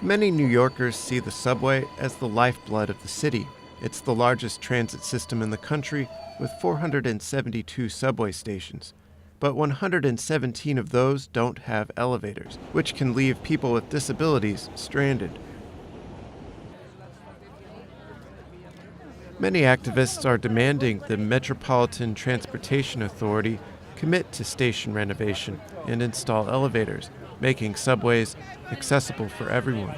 Many New Yorkers see the subway as the lifeblood of the city. It's the largest transit system in the country with 472 subway stations. But 117 of those don't have elevators, which can leave people with disabilities stranded. Many activists are demanding the Metropolitan Transportation Authority commit to station renovation and install elevators, making subways accessible for everyone.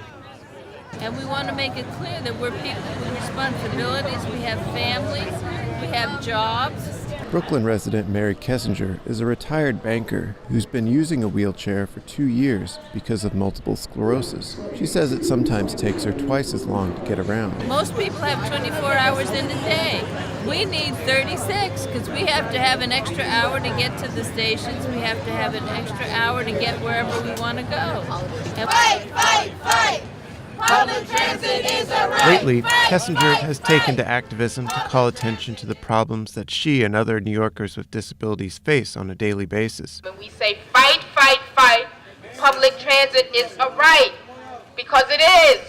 And we want to make it clear that we're people with responsibilities, we have families, we have jobs. Brooklyn resident Mary Kessinger is a retired banker who's been using a wheelchair for 2 years because of multiple sclerosis. She says it sometimes takes her twice as long to get around. Most people have 24 hours in a day. We need 36 because we have to have an extra hour to get to the stations. We have to have an extra hour to get wherever we want to go. Fight, fight, fight! Public transit is a right! Lately, Kessinger has taken to activism to call attention to the problems that she and other New Yorkers with disabilities face on a daily basis. When we say fight, fight, fight, public transit is a right, because it is.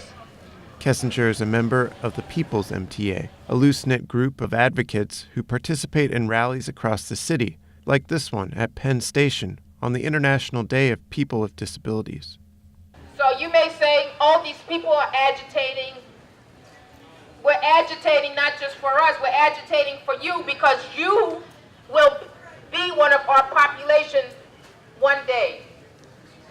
Kessinger is a member of the People's MTA, a loose-knit group of advocates who participate in rallies across the city, like this one at Penn Station on the International Day of People with Disabilities. So you may say, oh, these people are agitating. We're agitating not just for us, we're agitating for you because you will be one of our population one day.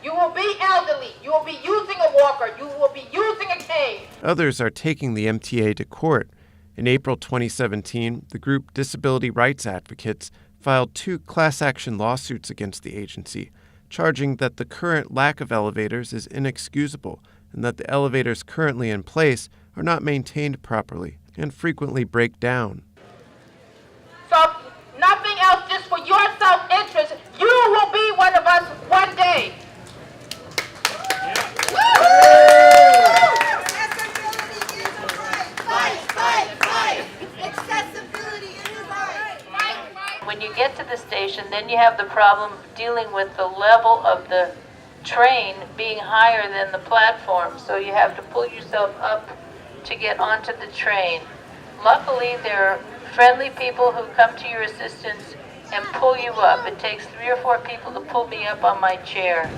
You will be elderly, you will be using a walker, you will be using a cane. Others are taking the MTA to court. In April 2017, the group Disability Rights Advocates filed 2 class action lawsuits against the agency, charging that the current lack of elevators is inexcusable and that the elevators currently in place are not maintained properly and frequently break down. So if nothing else, just for your self-interest, you will be one of us one day. Accessibility is a right! Fight, fight, fight! Accessibility is a right! Fight, fight. When you get to the station, then you have the problem of dealing with the level of the train being higher than the platform, so you have to pull yourself up to get onto the train. Luckily, there are friendly people who come to your assistance and pull you up. It takes 3 or 4 people to pull me up on my chair.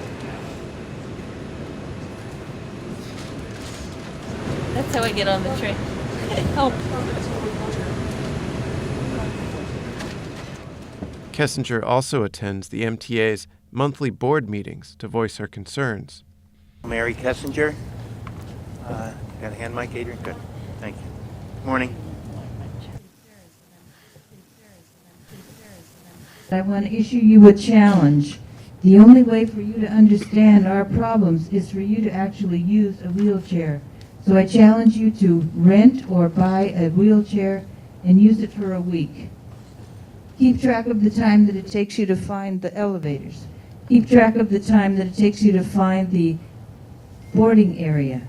That's how I get on the train. Help. Kessinger also attends the MTA's monthly board meetings to voice her concerns. Mary Kessinger. Got a hand mic, Adrian? Good. Thank you. Morning. I want to issue you a challenge. The only way for you to understand our problems is for you to actually use a wheelchair. So I challenge you to rent or buy a wheelchair and use it for a week. Keep track of the time that it takes you to find the elevators. Keep track of the time that it takes you to find the boarding area,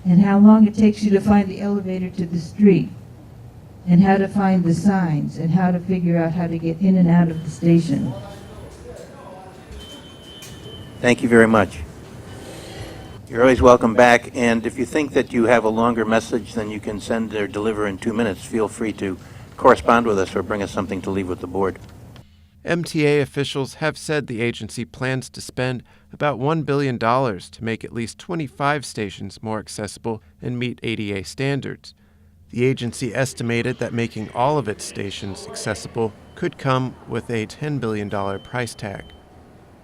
and how long it takes you to find the elevator to the street, and how to find the signs, and how to figure out how to get in and out of the station. Thank you very much. You're always welcome back, and if you think that you have a longer message than you can send or deliver in 2 minutes, feel free to correspond with us or bring us something to leave with the board. MTA officials have said the agency plans to spend about $1 billion to make at least 25 stations more accessible and meet ADA standards. The agency estimated that making all of its stations accessible could come with a $10 billion price tag.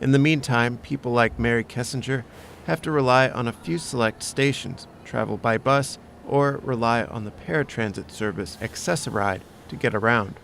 In the meantime, people like Mary Kessinger have to rely on a few select stations, travel by bus, or rely on the paratransit service Accessiride to get around.